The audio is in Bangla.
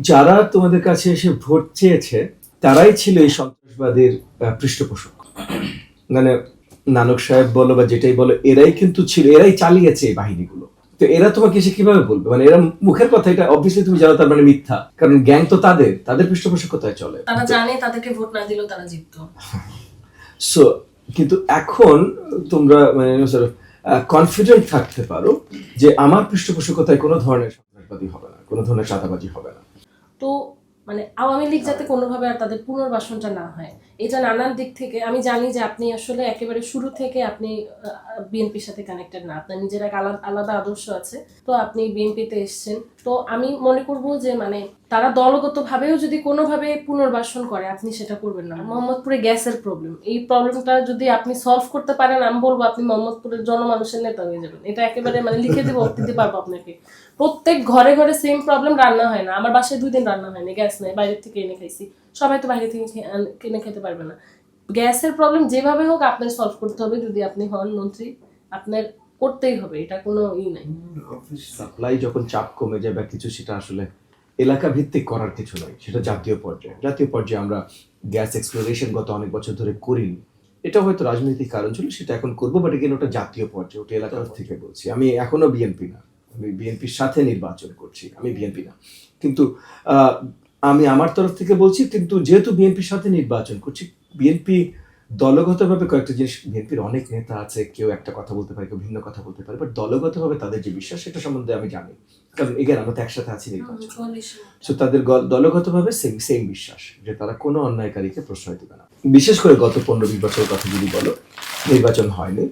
যারা তোমাদের কাছে এসে ভোট চেয়েছে তারাই ছিল এই সন্ত্রাসবাদের পৃষ্ঠপোষক। মানে নানক সাহেব বলো বা যেটাই বলো, এরাই কিন্তু ছিল, এরাই চালিয়েছে এই বাহিনীগুলো। তো এরা তোমাকে এসে কিভাবে বলবে? মানে এরা মুখের কথা, এটা অবভিয়াসলি তুমি জানো, তার মানে মিথ্যা, কারণ গ্যাং তো তাদের পৃষ্ঠপোষকতায় চলে। তারা জানে তাদেরকে ভোট না দিলেও তারা জিততো। সো কিন্তু এখন তোমরা মানে কনফিডেন্ট থাকতে পারো যে আমার পৃষ্ঠপোষকতায় কোনো ধরনের সন্ত্রাসবাদী হবে না, কোনো ধরনের চাঁদাবাজি হবে না। তো মানে আওয়ামী লীগ যাতে কোনোভাবে আর তাদের পুনর্বাসনটা না হয়, এটা নানান দিক থেকে আমি জানি যে আপনি আসলে একেবারে শুরু থেকে আপনি বিএনপির সাথে কানেক্টেড না, আপনার নিজের এক আলাদা আদর্শ আছে, তো আপনি বিএনপিতে এসেছেন। তো আমি মনে করব যে মানে তারা দলগতভাবেও যদি কোনোভাবে পুনর্বাসন করে, আপনি সেটা করবেন না। মোহাম্মদপুরে গ্যাসের প্রবলেম, এই প্রবলেমটা যদি আপনি সলভ করতে পারেন, আমি বলবো আপনি মোহাম্মদপুরের জনমানুষের নেতা হয়ে যাবেন। এটা একেবারে মানে লিখে দেবো, দিতে পারবো আপনাকে। প্রত্যেক ঘরে ঘরে সেম প্রবলেম, রান্না হয় না। আমার বাসায় 2 দিন রান্না হয়নি, গ্যাস নেই, বাইরে থেকে এনে খাইছি। সবাই তো বাইরে থেকে কিনে খেতে পারবে না। গ্যাসের প্রবলেম যেভাবে হোক আপনার সলভ করতে হবে। যদি আপনি হন মন্ত্রী, আপনার করতেই হবে, এটা কোনো নাই। সাপ্লাই যখন চাপ কমে যায় বা কিছু, সেটা আসলে এলাকা ভিত্তিক করার কিছু নয়, সেটা জাতীয় পর্যায়ে আমরা গ্যাস এক্সপ্লোরেশন গত অনেক বছর ধরে করিনি। এটা হয়তো রাজনৈতিক কারণ ছিল, সেটা এখন করবো, বাট এগেন ওটা জাতীয় পর্যায়ে, ওটা এলাকার থেকে বলছি। আমি এখনো বিএনপি না, আমি বিএনপির সাথে নির্বাচন করছি, আমি বিএনপি না। কিন্তু আমি আমার তরফ থেকে বলছি, কিন্তু যেহেতু বিএনপির সাথে নির্বাচন করছি, বিএনপি দলগতভাবে কয়েকটা জিনিস, বিএনপির অনেক নেতা আছে, কেউ একটা কথা বলতে পারে, কেউ ভিন্ন কথা বলতে পারে, বাট দলগতভাবে তাদের যে বিশ্বাস, সেটা সম্বন্ধে আমি জানি, কারণ এগেন আমরা তো একসাথে আছি নির্বাচন। সো তাদের দলগতভাবে সেম বিশ্বাস যে তারা কোনো অন্যায়কারীকে প্রশ্রয় দেবে না। বিশেষ করে গত 15-20 বছরের কথা যদি বলো, নির্বাচন হয়নি,